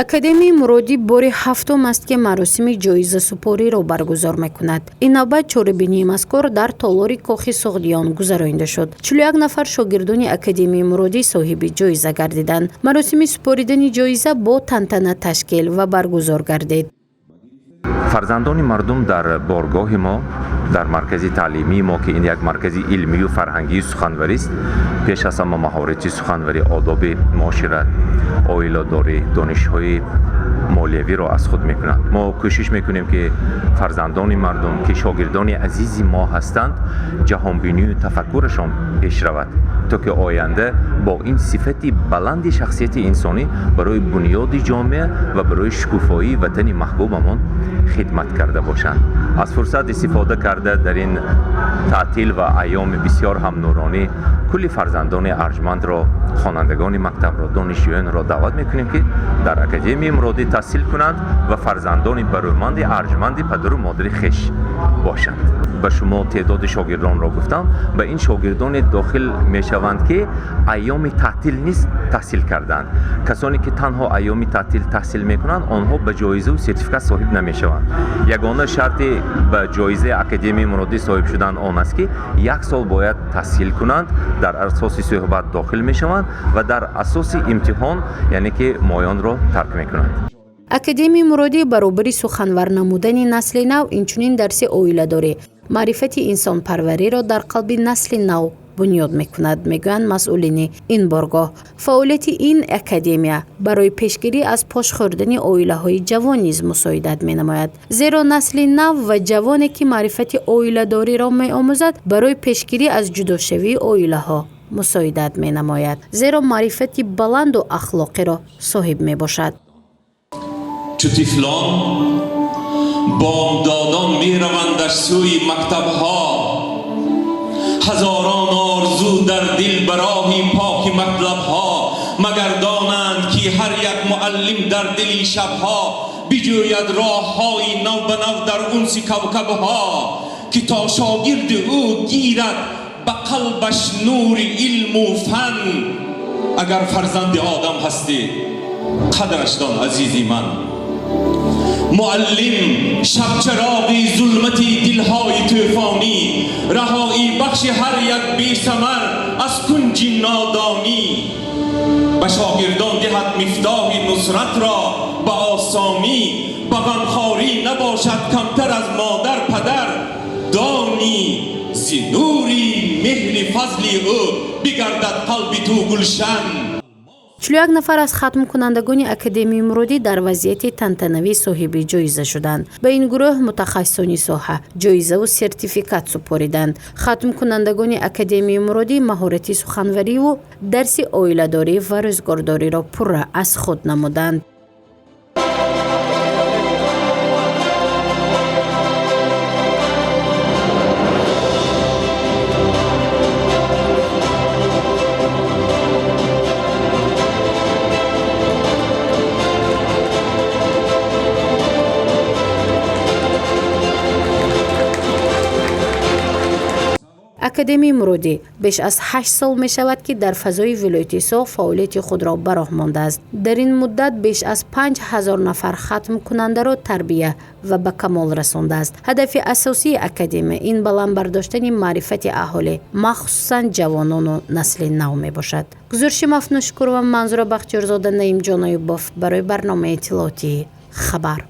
академияи муродӣ бори ҳафтум аст ки маросими ҷоизасупориро баргузор мекунад. Ин навбат чорабинии мазкур дар толори кохи Суғдиён гузаронида шуд. 41 нафар шогирдони академияи муродӣ соҳиби ҷоиза гардиданд. маросими супоридани ҷоиза бо тантана ташкил ва баргузор гардид. фарзандони мардум дар боргоҳи мо, дар маркази таълимии мо ки ин як маркази илмию фарҳангии суханварист, пеш аз ҳама маҳорати суханварӣ, одоби муошират, оиладорӣ, донишҳои молиявиро аз худ мекунанд. мо кӯшиш мекунем ки фарзандони мардум ки шогирдони азизи мо ҳастанд, ҷаҳонбинию тафаккурашон пеш равад, то ки оянда бо ин сифати баланди шахсияти инсонӣ барои бунёди ҷомеа ва барои шукуфоии ватани маҳбубамон хидмат карда бошанд. аз фурсат истифода карда дар ин таътил ва айёми бисёр ҳам нуронӣ кулли фарзандони арҷмандро, хонандагони мактабро, донишҷӯёнро даъват мекунем ки дар академияи муродӣ таҳсил кунанд ва фарзандони барӯманди арҷманди падару модари хеш бошанд. ба шумо теъдоди шогирдонро гуфтам, ба ин шогирдоне дохил мешаванд ки айёми таътил низ таҳсил карданд. касоне ки танҳо айёми таътил таҳсил мекунанд, онҳо ба ҷоизаву сертификат соҳиб намешаванд. ягона шарти ба ҷоизаи академияи муродӣ соҳиб шудан он аст ки 1 сол бояд таҳсил кунанд, дар асоси суҳбат дохил мешаванд ва дар асоси имтиҳон, яъне ки моёнро тарк мекунанд. академияи муродӣ баробари суханвар намудани насли нав, инчунин дарси оиладорӣ, маърифати инсонпарвариро дар қалби насли нав бунёд мекунад, мегӯянд масъулини ин боргоҳ. фаъолияти ин академия барои пешгирӣ аз пош хӯрдани оилаҳои ҷавон низ мусоидат менамояд. зеро насли нав ва ҷавоне ки маърифати оиладориро меомӯзад, барои пешгирӣ аз ҷудошавии оилаҳо мусоидат менамояд. зеро маърифати баланду ахлоқиро соҳиб мебошад. چو طفلان بامدادان می روندش سوی مکتبها، هزاران آرزو در دل براهی پاک مطلبها، مگر دانند که هر یک معلم در دلی شبها بجوید راههای نو به نو در انس کوکبها، که تا شاگرد او گیرد به قلبش نور علم و فن. اگر فرزند آدم هستی قدرش دان عزیزی من. معلم شب چراغی ظلمتی دلهای طوفانی، رهایی بخش هر یک بی ثمر از کنج نادانی، به شاگردان دهد مفتاح نصرت را به آسانی، به غمخواری نباشد کمتر از مادر پدر، دانی ز نوری مهر فضلی او بگردد قلب تو گلشن. 41 нафар аз хатмкунандагони академияи муродӣ дар вазъияти тантанавӣ соҳиби ҷоиза шуданд. ба ин гурӯҳ мутахассисони соҳа ҷоизаву сертификат супориданд. хатмкунандагони академияи муродӣ маҳорати суханвариву дарси оиладорӣ ва рӯзгордориро пурра аз худ намуданд. академияи муродӣ беш аз 8 сол мешавад ки дар фазои вилояти Соғ фаъолияти худро ба роҳ мондааст. дар ин муддат беш аз 5000 нафар хатмкунандаро тарбия ва ба камол расондааст. ҳадафи асосии академия ин баландбардоштани маърифати аҳолӣ, махсусан ҷавонону насли нав мебошад. гузориши Мафнун Шукурова, Манзура Бахтиёрзода, Наим Ҷон Оюбов барои барномаи иттилоотии Хабар.